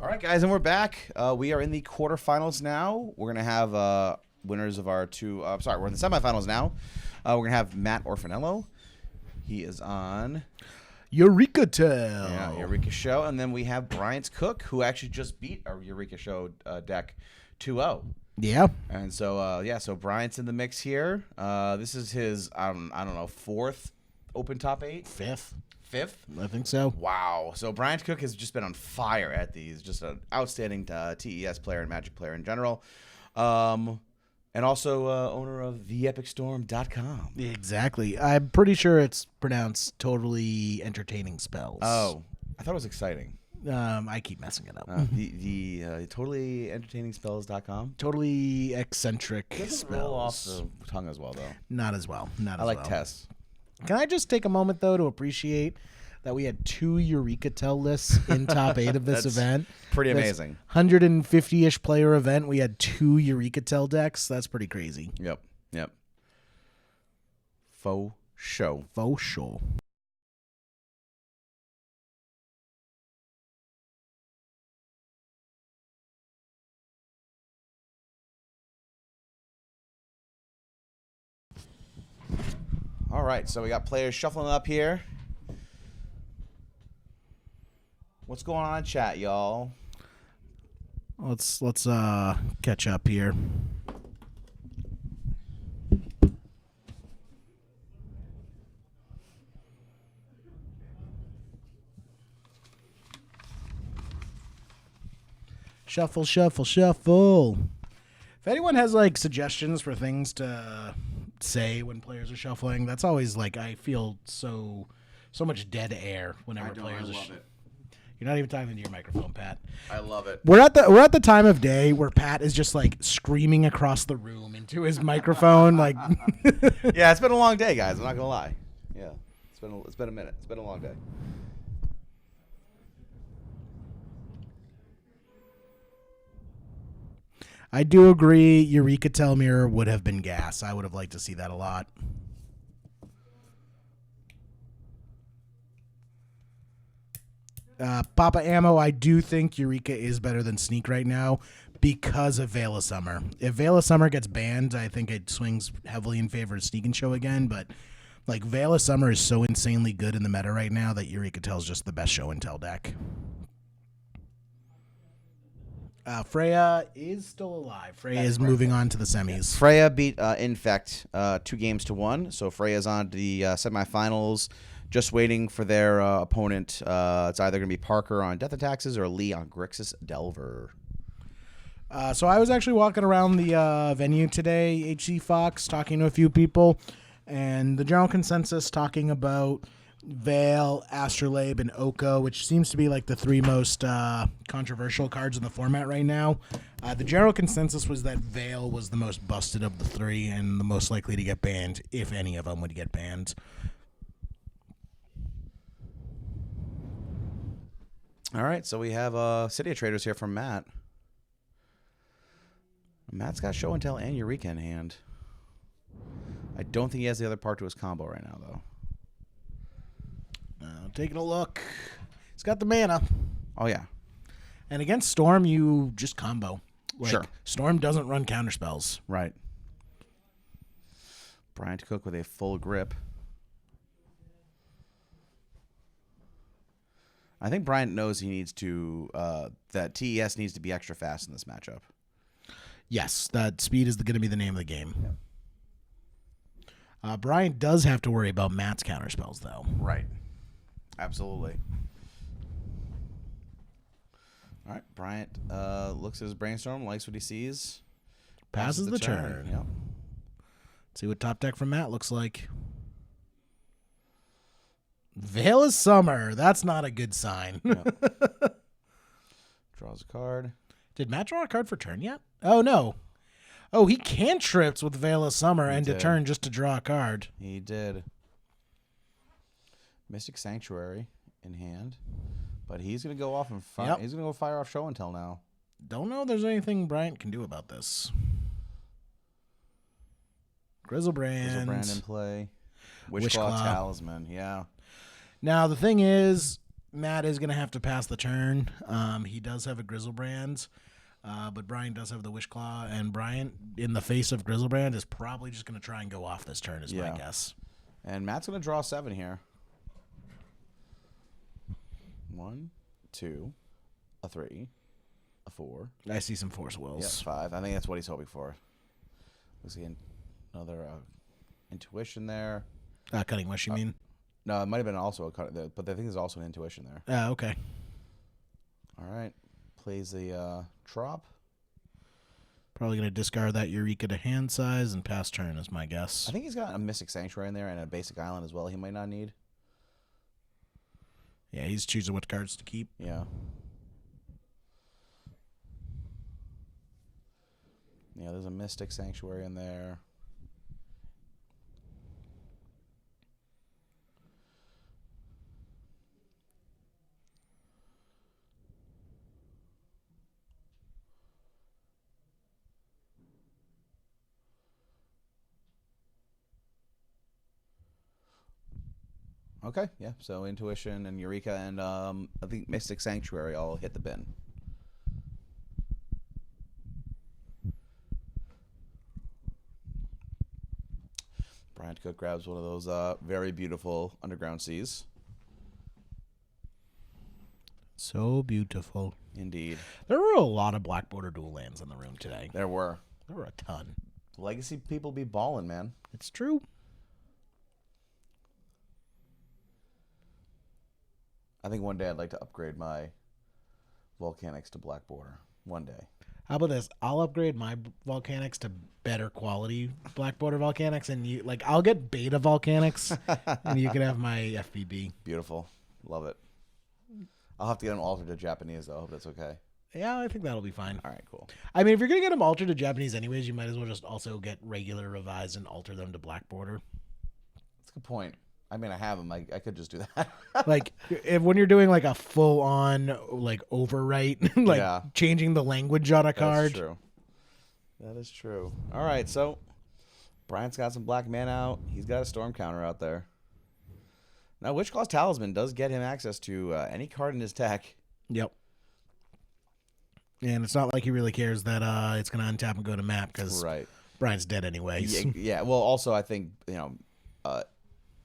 All right, guys, and we're back. We are in the quarterfinals now. We're going to have winners of our two... we're in the semifinals now. We're going to have Matt Orfanello. He is on... Eureka-Tell. Yeah, Eureka Show. And then we have Bryant Cook, who actually just beat our Eureka Show deck 2-0. Yeah. And so, so Bryant's in the mix here. This is his, I don't know, fourth Open Top 8? Fifth. I think so. Wow. So Bryant Cook has just been on fire at these. Just an outstanding TES player and Magic player in general. And also owner of theepicstorm.com. Exactly. I'm pretty sure it's pronounced Totally Entertaining Spells. Oh, I thought it was exciting. I keep messing it up. The Totally Entertaining Spells.com. Totally Eccentric Doesn't Spells. roll off the tongue as well, though. Not as well. I like Tess. Can I just take a moment, though, to appreciate that we had 2 Eureka-Tell lists in top 8 of this event? Pretty amazing. 150-ish player event. We had 2 Eureka-Tell decks. That's pretty crazy. Yep. Faux show. All right, so we got players shuffling up here. What's going on in chat, y'all? Let's catch up here. Shuffle. If anyone has like suggestions for things to say when players are shuffling, that's always like I feel so much dead air whenever players are. You're not even talking into your microphone, Pat. I love it. We're at the time of day where Pat is just like screaming across the room into his microphone, like. Yeah, it's been a long day, guys. I'm not gonna lie. Yeah, it's been a minute. It's been a long day. I do agree. Eureka-Tell Mirror would have been gas. I would have liked to see that a lot. Papa Ammo, I do think Eureka is better than Sneak right now because of Veil of Summer. If Veil of Summer gets banned, I think it swings heavily in favor of Sneak and Show again. But like Veil of Summer is so insanely good in the meta right now that Eureka-Tell is just the best Show and Tell deck. Freya is still alive. Freya is moving on to the semis. Freya beat Infect 2-1. So Freya's on to the semifinals. Just waiting for their opponent. It's either going to be Parker on Death and Taxes or Lee on Grixis Delver. So I was actually walking around the venue today, HC Fox, talking to a few people, and the general consensus talking about Veil, Astrolabe, and Oko, which seems to be like the 3 most controversial cards in the format right now. The general consensus was that Veil was the most busted of the 3 and the most likely to get banned, if any of them would get banned. All right, so we have City of Traders here from Matt. Matt's got Show and Tell and Eureka in hand. I don't think he has the other part to his combo right now, though. Taking a look. He's got the mana. Oh, yeah. And against Storm, you just combo. Like, Sure. Storm doesn't run counterspells. Right. Bryant Cook with a full grip. I think Bryant knows he needs to, that TES needs to be extra fast in this matchup. Yes, that speed is going to be the name of the game. Yep. Bryant does have to worry about Matt's counterspells, though. Right. Absolutely. All right, Bryant looks at his brainstorm, likes what he sees. Passes the turn. Yep. See what top deck from Matt looks like. Veil of Summer. That's not a good sign. Yep. Draws a card. Did Matt draw a card for turn yet? Oh, no. Oh, he cantrips with Veil of Summer and to turn just to draw a card. He did. Mystic Sanctuary in hand. But he's going to go off and fire. He's going to go fire off Show and Tell now. Don't know if there's anything Bryant can do about this. Grizzlebrand. Grizzlebrand in play. Wishclaw Talisman, yeah. Now, the thing is, Matt is going to have to pass the turn. He does have a Grizzlebrand, but Bryant does have the Wishclaw, and Bryant, in the face of Grizzlebrand, is probably just going to try and go off this turn, is my guess. And Matt's going to draw 7 here. 1, 2, a 3, a 4. I see some Force Wills. Yeah, 5. I think that's what he's hoping for. We see another intuition there. Cutting Wish, you mean? No, it might have been also a cut, but I think there's also an intuition there. Okay. All right. Plays the Trop. Probably going to discard that Eureka to hand size and pass turn is my guess. I think he's got a Mystic Sanctuary in there and a basic island as well he might not need. Yeah, he's choosing what cards to keep. Yeah. Yeah, there's a Mystic Sanctuary in there. Okay, yeah. So Intuition and Eureka and I think Mystic Sanctuary all hit the bin. Bryant Cook grabs one of those very beautiful Underground Seas. So beautiful. Indeed. There were a lot of Black Border dual lands in the room today. There were. There were a ton. Legacy people be balling, man. It's true. I think one day I'd like to upgrade my Volcanics to Black Border. One day. How about this? I'll upgrade my Volcanics to better quality Black Border Volcanics, and you I'll get beta Volcanics, and you can have my FBB. Beautiful. Love it. I'll have to get them altered to Japanese, though. I hope that's okay. Yeah, I think that'll be fine. All right, cool. I mean, if you're going to get them altered to Japanese anyways, you might as well just also get regular revised and alter them to Black Border. That's a good point. I mean, I have them. I could just do that. When you're doing a full-on overwrite, changing the language on a card. That's true. That is true. All right, so Bryant's got some black mana out. He's got a storm counter out there. Now, Witchclaw's Talisman does get him access to any card in his deck. Yep. And it's not like he really cares that it's going to untap and go to map because Bryant's dead anyways. Yeah. Well, also, I think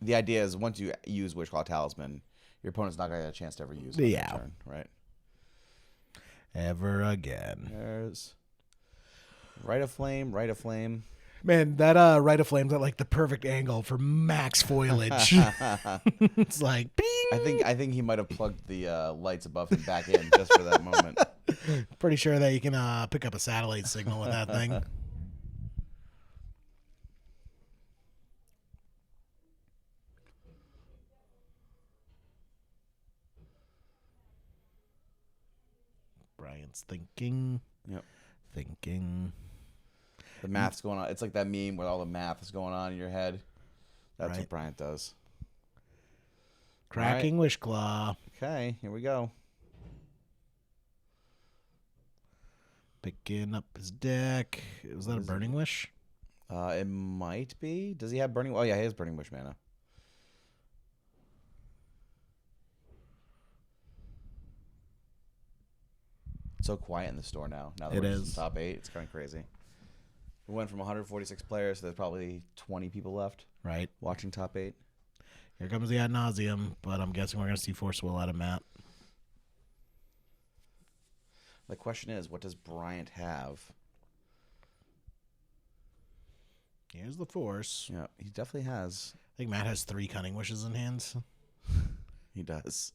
the idea is once you use Witchclaw Talisman, your opponent's not going to get a chance to ever use it on turn, right? Ever again. There's Rite of Flame. Man, that Rite of Flame's at the perfect angle for max foliage. It's like, bing! I think he might have plugged the lights above him back in just for that moment. Pretty sure that you can pick up a satellite signal with that thing. Bryant's thinking. Yep. Thinking. The math's going on. It's like that meme where all the math is going on in your head. That's what Bryant does. Cracking Wishclaw. Okay, here we go. Picking up his deck. Was that a Burning Wish? It might be. Does he have Burning? Oh, yeah, he has Burning Wish mana. It's so quiet in the store now. Now that we're just in top 8, it's kind of crazy. We went from 146 players, so there's probably 20 people left. Right. Watching top 8. Here comes the ad nauseum, but I'm guessing we're going to see Force Will out of Matt. The question is, what does Bryant have? Here's the Force. Yeah, he definitely has. I think Matt has 3 Cunning Wishes in hands. He does.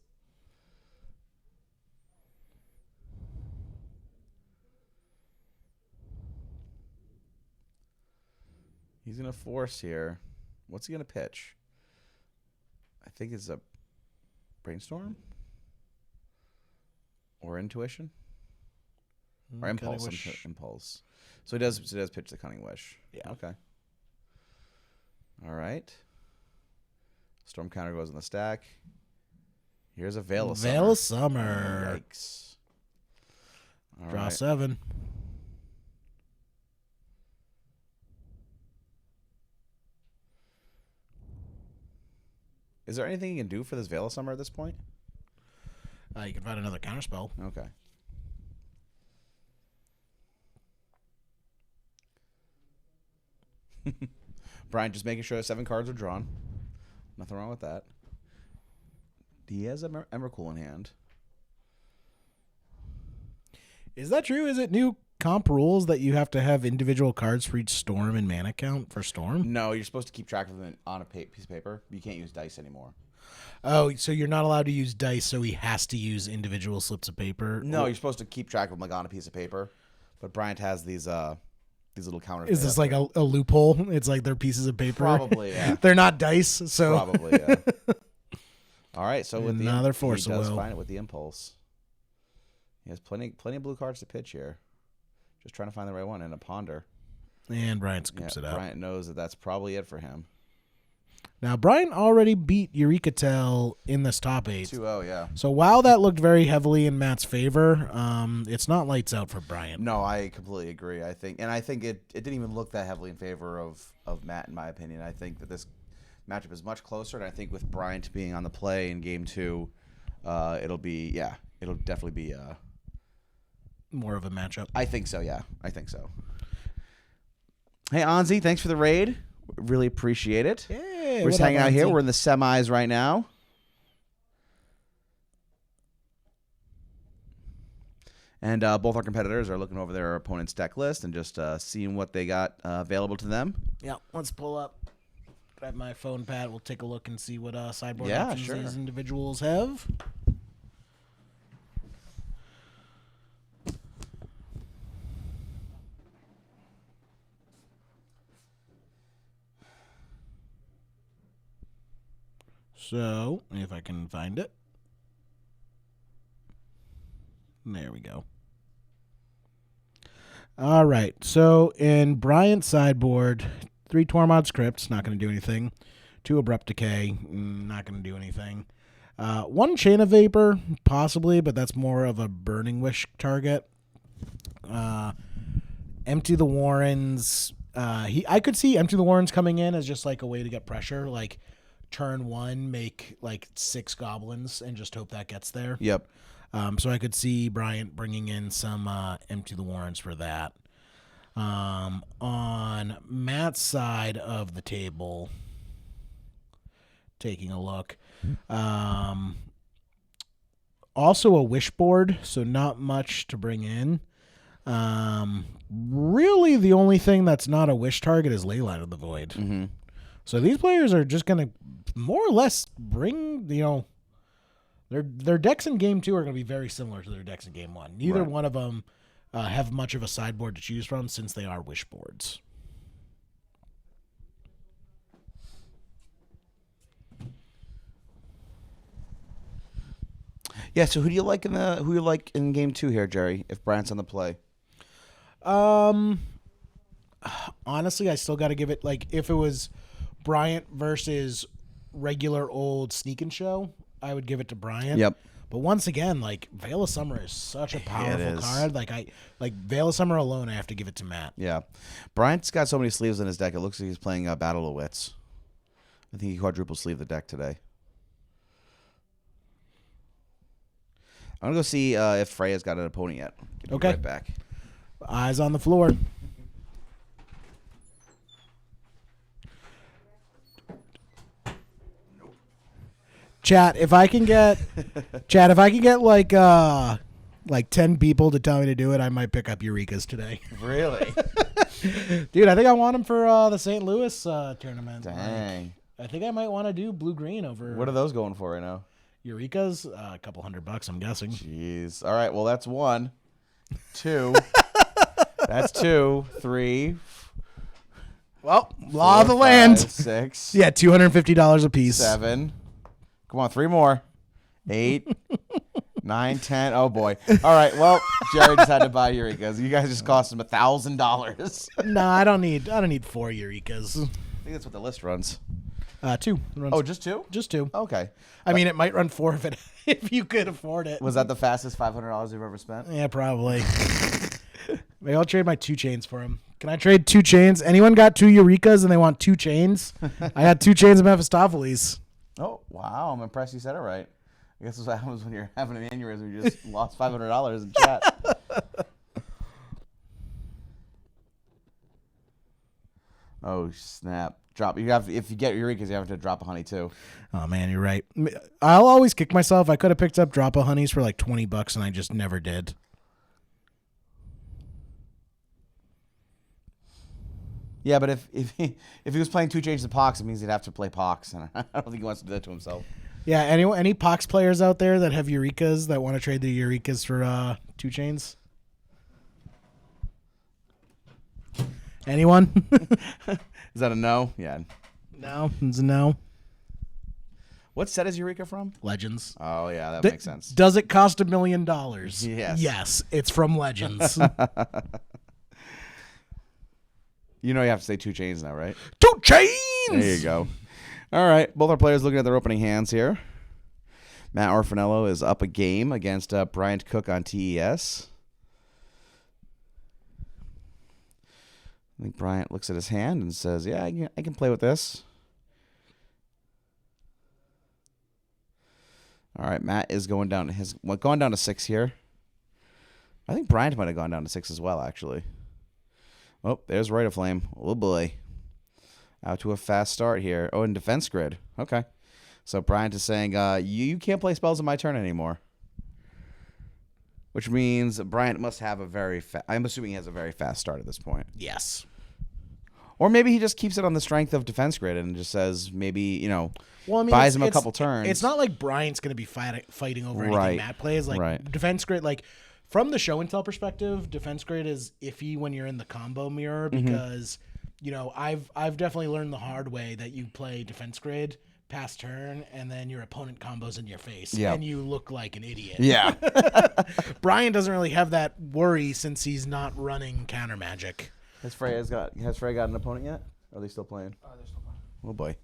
He's going to force here. What's he going to pitch? I think it's a Brainstorm? Or Intuition? Or Impulse. Impulse. So he does pitch the Cunning Wish. Yeah. Okay. All right. Storm counter goes in the stack. Here's a Veil of Summer. Veil of Summer. Yikes. All Draw right. 7. Is there anything you can do for this Veil of Summer at this point? You can find another counterspell. Okay. Bryant just making sure that 7 cards are drawn. Nothing wrong with that. He has an Emrakul in hand. Is that true? Is it new comp rules that you have to have individual cards for each storm and mana count for storm? No, you're supposed to keep track of them on a piece of paper. You can't use dice anymore. Oh, so you're not allowed to use dice, so he has to use individual slips of paper? No, you're supposed to keep track of them like on a piece of paper. But Bryant has these little counters. Is this like a loophole? It's like they're pieces of paper? Probably, yeah. They're not dice, so... Probably, yeah. All right, so with Another force he of does will. find it with the impulse. He has plenty of blue cards to pitch here. Just trying to find the right one and a ponder. And Bryant scoops it out. Bryant knows that that's probably it for him. Now, Bryant already beat Eurekatel in this top 8. 2-0, yeah. So while that looked very heavily in Matt's favor, it's not lights out for Bryant. No, I completely agree. I think it didn't even look that heavily in favor of Matt, in my opinion. I think that this matchup is much closer, and I think with Bryant being on the play in game 2, it'll definitely be More of a matchup. I think so, yeah. I think so. Hey, Anzi, thanks for the raid. Really appreciate it. Hey, We're just hanging out here. We're in the semis right now. And both our competitors are looking over their opponent's deck list and just seeing what they got available to them. Yeah, let's pull up. Grab my phone pad. We'll take a look and see what sideboard Yeah, options sure. these individuals have. So, if I can find it. There we go. All right. So, in Bryant's sideboard, 3 Tormod scripts, not going to do anything. 2 Abrupt Decay, not going to do anything. 1 Chain of Vapor, possibly, but that's more of a Burning Wish target. Empty the Warrens. I could see Empty the Warrens coming in as just like a way to get pressure, like turn 1, make like 6 goblins and just hope that gets there. Yep. So I could see Bryant bringing in some Empty the Warrens for that. On Matt's side of the table, taking a look, also a wish board, so not much to bring in. Really, the only thing that's not a wish target is Leyline of the Void. Mm-hmm. So these players are just going to more or less bring, their decks in game 2 are going to be very similar to their decks in game 1. Neither one of them have much of a sideboard to choose from since they are wish boards. Yeah. So who do you like in game 2 here, Jerry? If Bryant's on the play. Honestly, I still got to give it, like, if it was Bryant versus regular old Sneak and Show, I would give it to Bryant. Yep. But once again, like, Veil of Summer is such a powerful is. card. Like Veil of Summer alone, I have to give it to Matt. Yeah. Bryant's got so many sleeves in his deck. It looks like he's playing Battle of Wits. I think he quadruple sleeve the deck today. I'm going to go see if Freya's got an opponent yet. Give me Okay. right back. Eyes on the floor. Chat, if I can get like 10 people to tell me to do it, I might pick up Eureka's today. Really? Dude, I think I want him for the St. Louis tournament. Dang. I think I might want to do blue-green over What are those going for right now? Eureka's. A couple $100, I'm guessing. Jeez. All right. Well, that's 1, 2. That's 2, 3. Well, law 4, of the land. 5, 6. Yeah, $250 a piece. 7. Come on, 3 more. 8, 9, 10. Oh boy. All right. Well, Jerry just had to buy Eureka's. You guys just cost him $1,000. No, I don't need 4 Eureka's. I think that's what the list runs. 2. Runs Oh, just 2? just 2. Okay. I mean, it might run 4 if you could afford it. Was that the fastest $500 you've ever spent? Yeah, probably. Maybe I'll trade my 2 chains for him. Can I trade 2 chains? Anyone got 2 Eurekas and they want 2 chains? I got 2 chains of Mephistopheles. Oh, wow. I'm impressed you said it right. I guess that's what happens when you're having an aneurysm. You just lost $500 in chat. Oh snap! Drop. If you get Eureka's, you have to drop a honey too. Oh man, you're right. I'll always kick myself. I could have picked up drop of honeys for like $20, and I just never did. Yeah, but if he was playing 2 changes of Pox, it means he'd have to play Pox, and I don't think he wants to do that to himself. Yeah, any Pox players out there that have Eurekas that want to trade the Eurekas for 2 chains? Anyone? Is that a no? Yeah. No, it's a no. What set is Eureka from? Legends. Oh yeah, that makes sense. Does it cost $1 million? Yes. Yes, it's from Legends. You know you have to say 2 chains now, right? 2 chains! There you go. All right, both our players looking at their opening hands here. Matt Orfanello is up a game against Bryant Cook on TES. I think Bryant looks at his hand and says, yeah, I can play with this. All right, Matt is going down to 6 here. I think Bryant might have gone down to 6 as well, actually. Oh, there's Rite of Flame. Oh, boy. Out to a fast start here. Oh, and Defense Grid. Okay. So Bryant is saying, you can't play spells on my turn anymore. Which means Bryant must have a very I'm assuming he has a very fast start at this point. Yes. Or maybe he just keeps it on the strength of Defense Grid and just says maybe, buys him a couple turns. It's not like Bryant's going to be fighting over anything Matt plays. Like, Defense Grid, like, from the show and tell perspective, Defense Grid is iffy when you're in the combo mirror because, I've definitely learned the hard way that you play Defense Grid past turn and then your opponent combos in your face and you look like an idiot. Yeah. Brian doesn't really have that worry since he's not running counter magic. Has Freya got an opponent yet? Or are they still playing? They're still playing. Oh boy.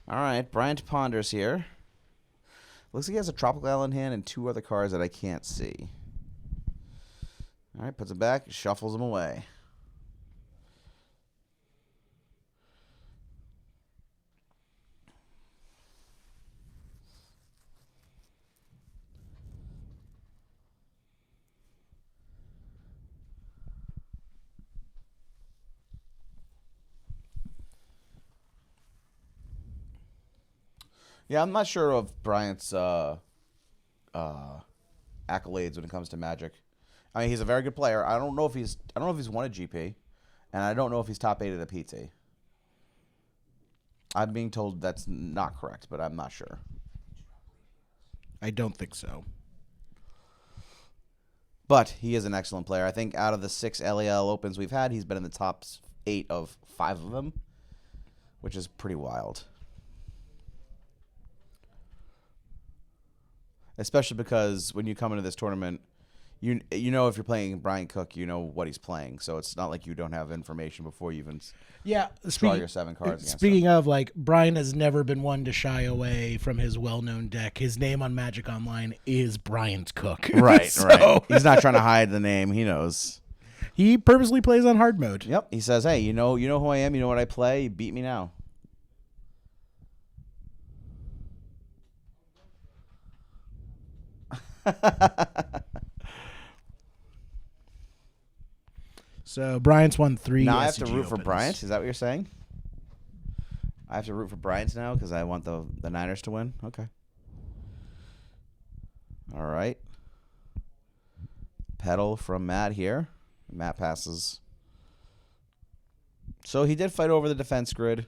All right, Bryant ponders here. Looks like he has a Tropical Isle in hand and 2 other cards that I can't see. All right, puts them back, shuffles them away. Yeah, I'm not sure of Bryant's accolades when it comes to Magic. I mean, he's a very good player. I don't know if he's won a GP, and I don't know if he's top 8 at a PT. I'm being told that's not correct, but I'm not sure. I don't think so. But he is an excellent player. I think out of the 6 LAL Opens we've had, he's been in the top 8 of 5 of them, which is pretty wild. Especially because when you come into this tournament, you know if you're playing Bryant Cook, you know what he's playing. So it's not like you don't have information before you even draw your 7 cards against Speaking him. of, like, Brian has never been one to shy away from his well-known deck. His name on Magic Online is Bryant Cook. Right, right. He's not trying to hide the name. He knows. He purposely plays on hard mode. Yep. He says, hey, you know who I am. You know what I play. Beat me now. So Bryant's won 3. Now I have to SCG root for Opens. Bryant. Is that what you're saying? I have to root for Bryant now because I want the Niners to win. Okay. All right. Pedal from Matt here. Matt passes. So he did fight over the Defense Grid.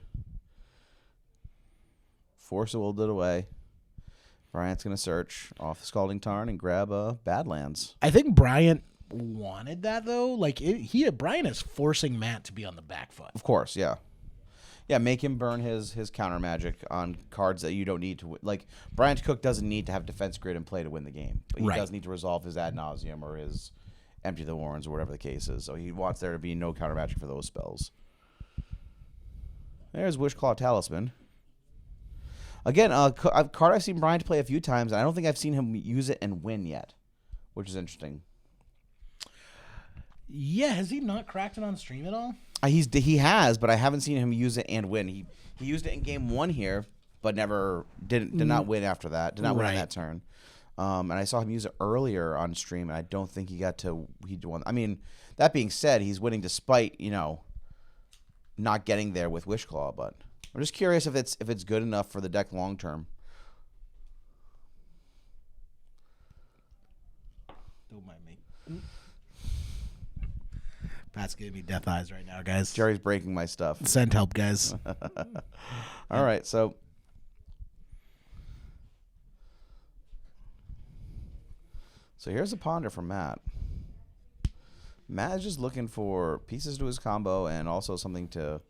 Force willed it away. Bryant's going to search off the Scalding Tarn and grab Badlands. I think Bryant wanted that, though. Like, Bryant is forcing Matt to be on the back foot. Of course, yeah. Yeah, make him burn his counter magic on cards that you don't need to win. Like, Bryant Cook doesn't need to have Defense Grid in play to win the game. But he does need to resolve his Ad Nauseam or his Empty the Warrens or whatever the case is. So he wants there to be no counter magic for those spells. There's Wishclaw Talisman. Again, a card I've seen Bryant play a few times, and I don't think I've seen him use it and win yet, which is interesting. Yeah, has he not cracked it on stream at all? He has, but I haven't seen him use it and win. He used it in game 1 here, but did not win after that. Did not win on that turn. And I saw him use it earlier on stream, and I don't think he won. I mean, that being said, he's winning despite not getting there with Wishclaw. But I'm just curious if it's good enough for the deck long term. Don't mind me. Pat's giving me death eyes right now, guys. Jerry's breaking my stuff. Send help, guys. All right, so here's a ponder from Matt. Matt is just looking for pieces to his combo and also something to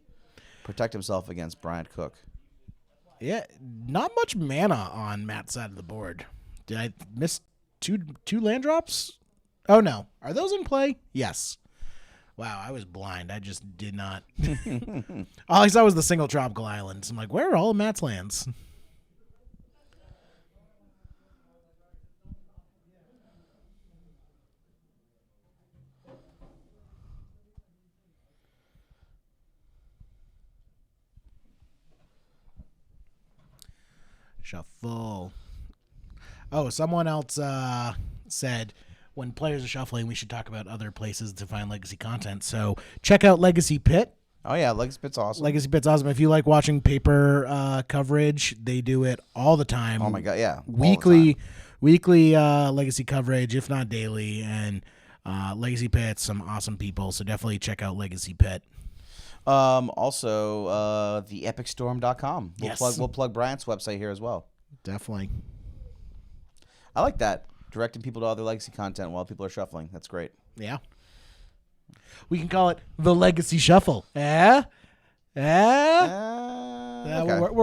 protect himself against Bryant Cook. Yeah, not much mana on Matt's side of the board. Did I miss two land drops? Oh, no. Are those in play? Yes. Wow, I was blind. I just did not. All I saw was the single tropical islands. I'm like, where are all of Matt's lands? Shuffle. Oh, someone else said when players are shuffling, we should talk about other places to find legacy content. So check out Legacy Pit. Oh, yeah, Legacy Pit's awesome. Legacy Pit's awesome. If you like watching paper coverage, they do it all the time. Oh, my God, yeah. Weekly Legacy coverage, if not daily. And Legacy Pit's some awesome people, so definitely check out Legacy Pit. Also, theepicstorm.com. We'll plug Bryant's website here as well. Definitely. I like that. Directing people to other legacy content while people are shuffling. That's great. Yeah. We can call it the Legacy Shuffle. Okay. We'll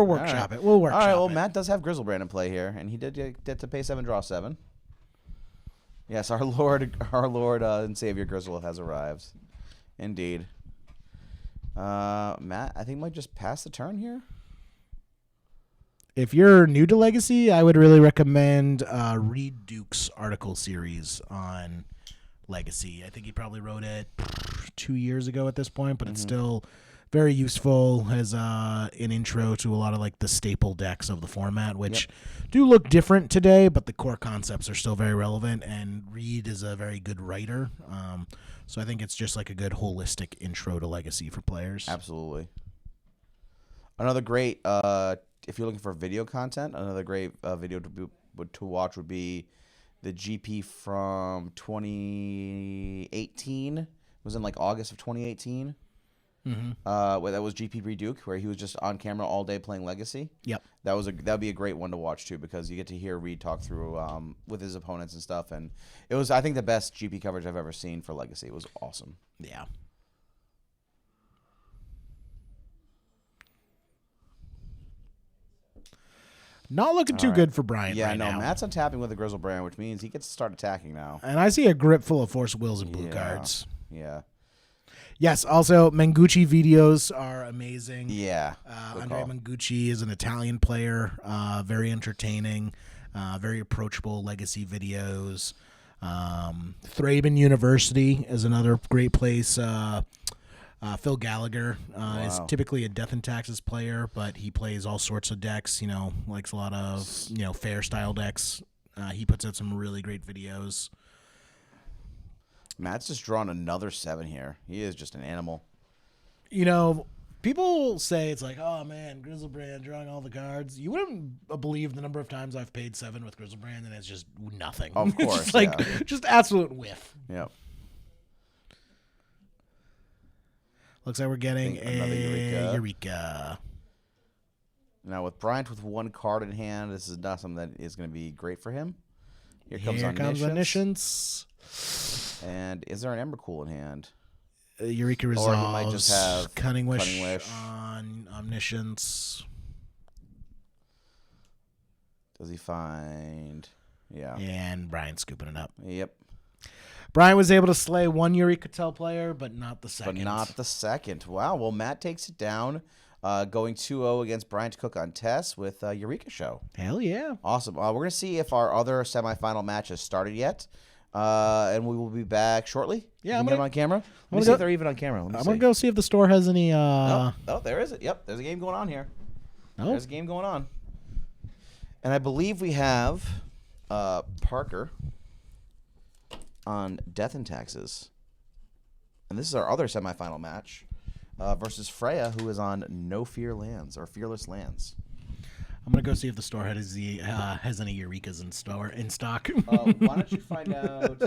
workshop it. We'll workshop it. All right, well, Matt does have Grizzlebrand in play here, and he did get to pay 7, draw 7. Yes, our Lord and Savior Grizzle has arrived. Indeed. Matt, I think might just pass the turn here. If you're new to Legacy, I would really recommend Reed Duke's article series on Legacy. I think he probably wrote it 2 years ago at this point, but it's still very useful as an intro to a lot of like the staple decks of the format, which do look different today, but the core concepts are still very relevant, and Reed is a very good writer. So I think it's just like a good holistic intro to Legacy for players. Absolutely. Another great, if you're looking for video content, another great video to watch would be the GP from 2018. It was in like August of 2018. Where that was GP Reduke, where he was just on camera all day playing Legacy. Yep. That'd be a great one to watch too, because you get to hear Reed talk through with his opponents and stuff, and it was, I think, the best GP coverage I've ever seen for Legacy. It was awesome. Yeah. Not looking too good for Bryant right now. Matt's untapping with the Grizzlebrand, which means he gets to start attacking now. And I see a grip full of Force Wills and blue cards. Yeah. Yes, also, Mengucci videos are amazing. Yeah. Andrea Mengucci is an Italian player, very entertaining, very approachable Legacy videos. Thraben University is another great place. Phil Gallagher is typically a Death and Taxes player, but he plays all sorts of decks, likes a lot of, fair style decks. He puts out some really great videos. Matt's just drawn another 7 here. He is just an animal. People say it's like, oh man, Grizzlebrand drawing all the cards. You wouldn't believe the number of times I've paid 7 with Grizzlebrand, and it's just nothing. Of course. Just absolute whiff. Yep. Looks like we're getting another Eureka. Now, with Bryant with 1 card in hand, this is not something that is going to be great for him. Here comes Omniscience. And is there an Embercool in hand? Eureka Resolves. Or he might just have Cunning Wish on Omniscience. Does he find... Yeah. And Brian scooping it up. Yep. Brian was able to slay 1 Eureka Tell player, but not the second. Wow. Well, Matt takes it down, going 2-0 against Bryant Cook on Tess with Eureka Show. Hell yeah. Awesome. We're going to see if our other semifinal match has started yet. And we will be back shortly. Yeah, I'm I'm gonna get gonna- on camera. Let me gonna see go- if they're even on camera. Let me I'm see. gonna go see if the store has any. Oh, there is it. Yep, there's a game going on here. Oh. There's a game going on. And I believe we have Parker on Death and Taxes. And this is our other semifinal match versus Freya, who is on No Fear Lands or Fearless Lands. I'm gonna go see if the store has any Eurekas in stock. Why don't you find out